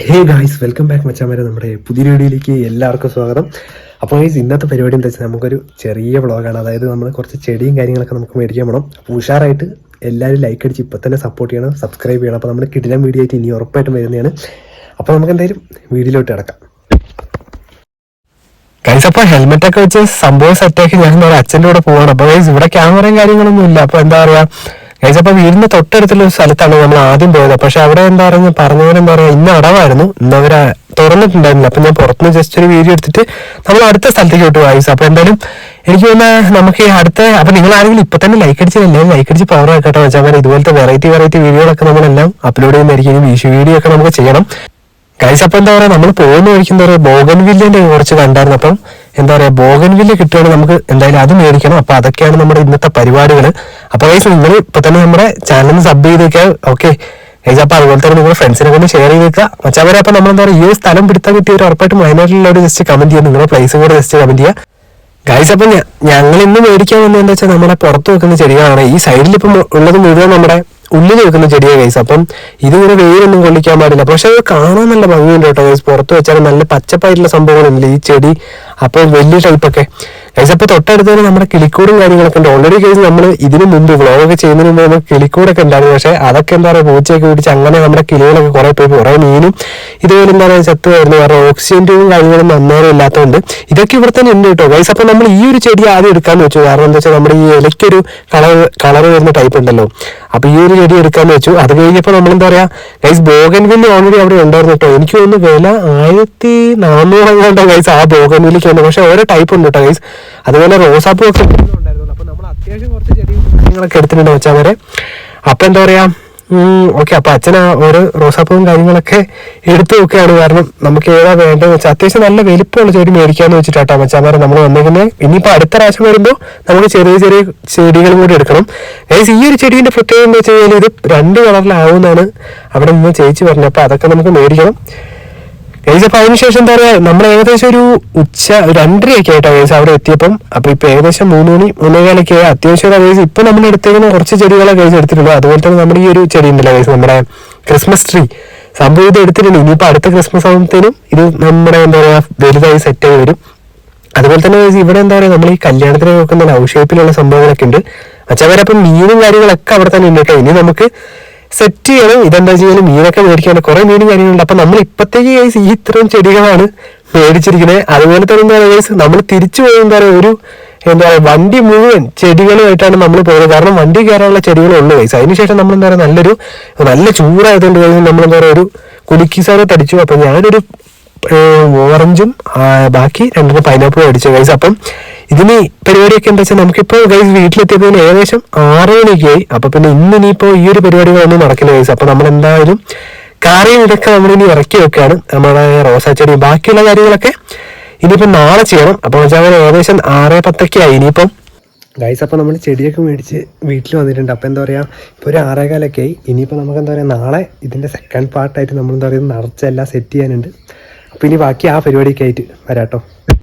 Hey guys, welcome back മച്ചാമാരെ. നമ്മുടെ പുതിയ വീഡിയോയിലേക്ക് എല്ലാവർക്കും സ്വാഗതം. അപ്പോൾ ഗൈസ്, ഇന്നത്തെ പരിപാടി എന്താ വെച്ചാൽ നമുക്കൊരു ചെറിയ വ്ളോഗാണ്. അതായത് നമ്മൾ കുറച്ച് ചെടിയും കാര്യങ്ങളൊക്കെ നമുക്ക് മേടിക്കാൻ പോകണം. അപ്പോൾ ഉഷാറായിട്ട് എല്ലാവരും ലൈക്ക് അടിച്ച് ഇപ്പം തന്നെ സപ്പോർട്ട് ചെയ്യണം, സബ്സ്ക്രൈബ് ചെയ്യണം. അപ്പോൾ നമ്മൾ കിടിലൻ വീഡിയോ ആയിട്ട് ഇനി ഉറപ്പായിട്ടും വരുന്നതാണ്. അപ്പോൾ നമുക്ക് എന്തായാലും വീഡിയോയിലോട്ട് കിടക്കാം. ഗൈസ്, അപ്പോൾ ഹെൽമെറ്റ് ഒക്കെ വെച്ച് സംഭവം സെറ്റാക്കി ഞാൻ അച്ഛൻ്റെ കൂടെ പോവാണ്. അപ്പോൾ ഗൈസ്, ഇവിടെ ക്യാമറയും കാര്യങ്ങളൊന്നും ഇല്ല. അപ്പോൾ എന്താ പറയുക ഗൈസ്, അപ്പോൾ വീടിന്റെ തൊട്ടടുത്തുള്ള ഒരു സ്ഥലത്താണ് നമ്മൾ ആദ്യം പോയത്. പക്ഷെ അവിടെ എന്താ പറയുക പറഞ്ഞവരെന്താ പറയുക ഇന്ന് അടവായിരുന്നു, ഇന്ന് അവർ തുറന്നിട്ടുണ്ടായിരുന്നില്ല. അപ്പൊ ഞാൻ പുറത്തുനിന്ന് ജസ്റ്റ് ഒരു വീഡിയോ എടുത്തിട്ട് നമ്മൾ അടുത്ത സ്ഥലത്തേക്ക് വിട്ടു ഗൈസ്. അപ്പൊ എന്തായാലും എനിക്ക് തോന്നുന്നത് നമുക്ക് അടുത്ത അപ്പൊ നിങ്ങൾ ആരെങ്കിലും ഇപ്പൊ തന്നെ ലൈക്ക് അടിച്ചില്ലേ, ലൈക്ക് അടിച്ച് പവർ ആക്കട്ടെ വെച്ചാൽ ഇതുപോലത്തെ വെറൈറ്റി വീഡിയോകളൊക്കെ നമ്മളെല്ലാം അപ്ലോഡ് ചെയ്യുന്നതായിരിക്കും. വിഷു വീഡിയോ ഒക്കെ നമുക്ക് ചെയ്യണം ഗൈസ്. അപ്പൊ എന്താ പറയാ നമ്മൾ പോകുന്ന വഴിക്ക് എന്താ പറയുക ബോഗൻവില്ലിന്റെ കുറച്ച് കണ്ടായിരുന്നു. അപ്പം എന്താ പറയാ ബോഗൻവില്ല് കിട്ടുകയാണെങ്കിൽ നമുക്ക് എന്തായാലും അത് മേടിക്കണം. അപ്പൊ അതൊക്കെയാണ് നമ്മുടെ ഇന്നത്തെ പരിപാടികൾ. അപ്പൊ ഗൈസ്, നിങ്ങൾ ഇപ്പൊ തന്നെ നമ്മുടെ ചാനലിന് സബ് ചെയ്തേക്കാം. ഓക്കെ ഗൈസ്, അപ്പൊ അതുപോലെ തന്നെ നിങ്ങൾ ഫ്രണ്ട്സിനെ കൊണ്ട് ഷെയർ ചെയ്തേക്കുക മച്ചാവരെ. അപ്പൊ നമ്മൾ എന്താ പറയുക ഈ സ്ഥലം പിടുത്താൻ കിട്ടിയ ഉറപ്പായിട്ടും വയനാട്ടിലുള്ളവർ ജസ്റ്റ് കമന്റ് ചെയ്യുക, നിങ്ങളുടെ പ്ലേസും കൂടെ ജസ്റ്റ് കമന്റ് ചെയ്യുക ഗൈസ്. അപ്പൊ ഞങ്ങൾ ഇന്ന് മേടിക്കാൻ വന്നത് എന്താ വെച്ചാൽ നമ്മുടെ പുറത്ത് വെക്കുന്ന ചെടികളാണ്. ഈ സൈഡിൽ ഇപ്പം ഉള്ളത് മുഴുവൻ നമ്മുടെ ഉള്ളിൽ വെക്കുന്ന ചെടിയാണ് ഗൈസ്. അപ്പം ഇതിങ്ങനെ വെയിലൊന്നും കൊള്ളിക്കാൻ പാടില്ല. പക്ഷെ അത് കാണാൻ നല്ല ഭംഗിയുണ്ട് കേട്ടോ ഗൈസ്. പുറത്ത് വെച്ചാൽ നല്ല പച്ചപ്പായിട്ടുള്ള സംഭവങ്ങളൊന്നുമില്ല ഈ ചെടി. അപ്പോൾ വലിയ ടൈപ്പൊക്കെ ഗൈസ്. അപ്പോൾ തൊട്ടടുത്ത് തന്നെ നമ്മുടെ കിളിക്കൂടും കാര്യങ്ങളൊക്കെ ഉണ്ട്. ഓൾറെഡി ഗൈസ് നമ്മൾ ഇതിന് മുമ്പ് വ്ളോഗൊക്കെ ചെയ്യുന്നതിന് മുമ്പ് നമുക്ക് കിളിക്കൂടൊക്കെ ഉണ്ടായിരുന്നു. പക്ഷെ അതൊക്കെ എന്താ പറയുക പൂച്ചയൊക്കെ പിടിച്ച് അങ്ങനെ നമ്മുടെ കിളികളൊക്കെ കുറെ പോയി കുറേ മീനും ഇതുപോലെ എന്താ പറയുക ചത്തുമായിരുന്നു. കാരണം ഓക്സിജൻ ട്യൂബും കാര്യങ്ങളും അന്നേരം ഇല്ലാത്തതുകൊണ്ട് ഇതൊക്കെ ഇവിടെ തന്നെ ഉണ്ട് കേട്ടോ ഗൈസ്. അപ്പോൾ നമ്മൾ ഈ ഒരു ചെടി ആദ്യം എടുക്കാന്ന് വെച്ചു. കാരണം എന്താ വെച്ചാൽ നമ്മുടെ ഈ ഇലയ്ക്കൊരു കളർ വരുന്ന ടൈപ്പ് ഉണ്ടല്ലോ. അപ്പൊ ഈ ഒരു ചെടി എടുക്കാന്ന് വെച്ചു. അത് കഴിഞ്ഞപ്പോൾ നമ്മൾ എന്താ പറയാ ഗൈസ് ബോഗൻവില്ല് ഓൾറെഡി അവിടെ ഉണ്ടായിരുന്നു കേട്ടോ. എനിക്ക് തോന്നുന്നു വില 1400 ഗൈസ് ആ ബോഗൻവില്ലിക്ക് ഉണ്ട്. പക്ഷെ ഓരോ ടൈപ്പ് ഉണ്ട് കേട്ടോ ഗൈസ്. അതുപോലെ റോസാപ്പൂ ഒക്കെ ഉണ്ടായിരുന്നു. അപ്പൊ നമ്മൾ അത്യാവശ്യം കുറച്ച് ചെടികളൊക്കെ എടുത്തിട്ടുണ്ട് വെച്ചാൽ വരെ. അപ്പൊ എന്താ പറയാ ഓക്കെ. അപ്പൊ അച്ഛൻ ഓരോ റോസാപ്പൂവും കാര്യങ്ങളൊക്കെ എടുത്തു നോക്കുകയാണ്. കാരണം നമുക്ക് ഏതാ വേണ്ടതെന്ന് വെച്ചാൽ അത്യാവശ്യം നല്ല വലിപ്പമുള്ള ചെടി മേടിക്കാന്ന് വെച്ചിട്ടാട്ടോ മച്ചാമാരെ നമ്മൾ വന്നിരിക്കുന്നത്. ഇനിയിപ്പോ അടുത്ത പ്രാവശ്യം വരുമ്പോൾ നമുക്ക് ചെറിയ ചെറിയ ചെടികളും കൂടി എടുക്കണം ഗൈസ്. ഈ ഒരു ചെടീന്റെ പ്രത്യേകത എന്ന് വെച്ച് കഴിഞ്ഞാൽ ഇത് 2 കളറിലാവുമെന്നാണ് അവിടെ നിന്ന് ചേച്ചി പറഞ്ഞത്. അപ്പൊ അതൊക്കെ നമുക്ക് മേടിക്കണം ഗൈസ്. അപ്പൊ അതിനുശേഷം എന്താ പറയാ നമ്മൾ ഏകദേശം ഒരു ഉച്ച 2:30 ആയിട്ടോ ഗൈസ് അവിടെ എത്തിയപ്പം. അപ്പൊ ഇപ്പൊ ഏകദേശം 3 മണി 3:15 ആയി. അത്യാവശ്യം ഗൈസ് ഇപ്പൊ നമ്മൾ എടുത്തേക്കുന്ന കുറച്ച് ചെടികളെ ഗൈസ് എടുത്തിട്ടുള്ളൂ. അതുപോലെ തന്നെ നമ്മുടെ ഈ ഒരു ചെടി ഉണ്ടല്ലോ ഗൈസ്, നമ്മുടെ ക്രിസ്മസ് ട്രീ സംഭവം ഇത് എടുത്തിട്ടുണ്ട്. ഇനിയിപ്പോ അടുത്ത ക്രിസ്മസ് ആകുമ്പോഴത്തേനും ഇത് നമ്മുടെ എന്താ പറയാ വലുതായി സെറ്റ് ആയി വരും. അതുപോലെ തന്നെ ഇവിടെ എന്താ പറയുക നമ്മൾ ഈ കല്യാണത്തിന് നോക്കുന്ന ലവ് ഷേപ്പിലുള്ള സംഭവങ്ങളൊക്കെ ഉണ്ട് അച്ഛന്മാരെ. അപ്പം മീനും കാര്യങ്ങളൊക്കെ അവിടെ തന്നെ ഉണ്ട് കേട്ടോ. ഇനി നമുക്ക് സെറ്റ് ചെയ്യണം. ഇതെന്താ ചെയ്യാനും മീനൊക്കെ മേടിക്കാണ്, കുറെ മീനും കാര്യങ്ങളുണ്ട്. അപ്പൊ നമ്മൾ ഇപ്പത്തേക്ക് ഗൈസ് ഈ ഇത്രയും ചെടികളാണ് മേടിച്ചിരിക്കുന്നത്. അതുപോലെ തന്നെ എന്താ പറയുക ഗൈസ് നമ്മൾ തിരിച്ചു പോയി എന്താ പറയുക ഒരു എന്താ പറയുക വണ്ടി മുഴുവൻ ചെടികളുമായിട്ടാണ് നമ്മൾ പോകുന്നത്. കാരണം വണ്ടി കയറാനുള്ള ചെടികളുള്ളൂ ഗൈസ്. അതിനുശേഷം നമ്മൾ എന്താ പറയുക നല്ല ചൂടായതുകൊണ്ട് കഴിഞ്ഞാൽ നമ്മൾ എന്താ പറയുക ഒരു കുലുക്കിസാറ് തടിച്ചു. അപ്പൊ ഞാനൊരു ഓറഞ്ചും ബാക്കി 2 പൈനാപ്പിളും അടിച്ചു ഗൈസ്. അപ്പം ഇതിന് പരിപാടിയൊക്കെ എന്താ വെച്ചാൽ നമുക്കിപ്പോ ഗൈസ് വീട്ടിലെത്തിയപ്പോൾ ഏകദേശം 6 മണിയൊക്കെ ആയി. അപ്പൊ പിന്നെ ഇന്നിപ്പോ ഈ ഒരു പരിപാടികളൊന്നും നടക്കില്ല ഗൈസ്. അപ്പൊ നമ്മൾ എന്തായാലും കാറിയും ഇതൊക്കെ നമ്മളിനി ഇറക്കി വെക്കുകയാണ്. നമ്മുടെ റോസാ ചെടി ബാക്കിയുള്ള കാര്യങ്ങളൊക്കെ ഇനിയിപ്പം നാളെ ചെയ്യണം. അപ്പൊ വെച്ചാൽ ഏകദേശം 6:10 ആയി ഇനിയിപ്പം ഗൈസ്. അപ്പൊ നമ്മൾ ചെടിയൊക്കെ മേടിച്ച് വീട്ടിൽ വന്നിട്ടുണ്ട്. അപ്പൊ എന്താ പറയാ ഇപ്പൊ ഒരു 6:15 ആയി. ഇനിയിപ്പോ നമുക്ക് എന്താ പറയാ നാളെ ഇതിന്റെ സെക്കൻഡ് പാർട്ടായിട്ട് നമ്മൾ എന്താ പറയുക നിറച്ചെല്ലാം സെറ്റ് ചെയ്യാനുണ്ട്. അപ്പൊ ഇനി ബാക്കി ആ പരിപാടിയൊക്കെ ആയിട്ട് വരാട്ടോ.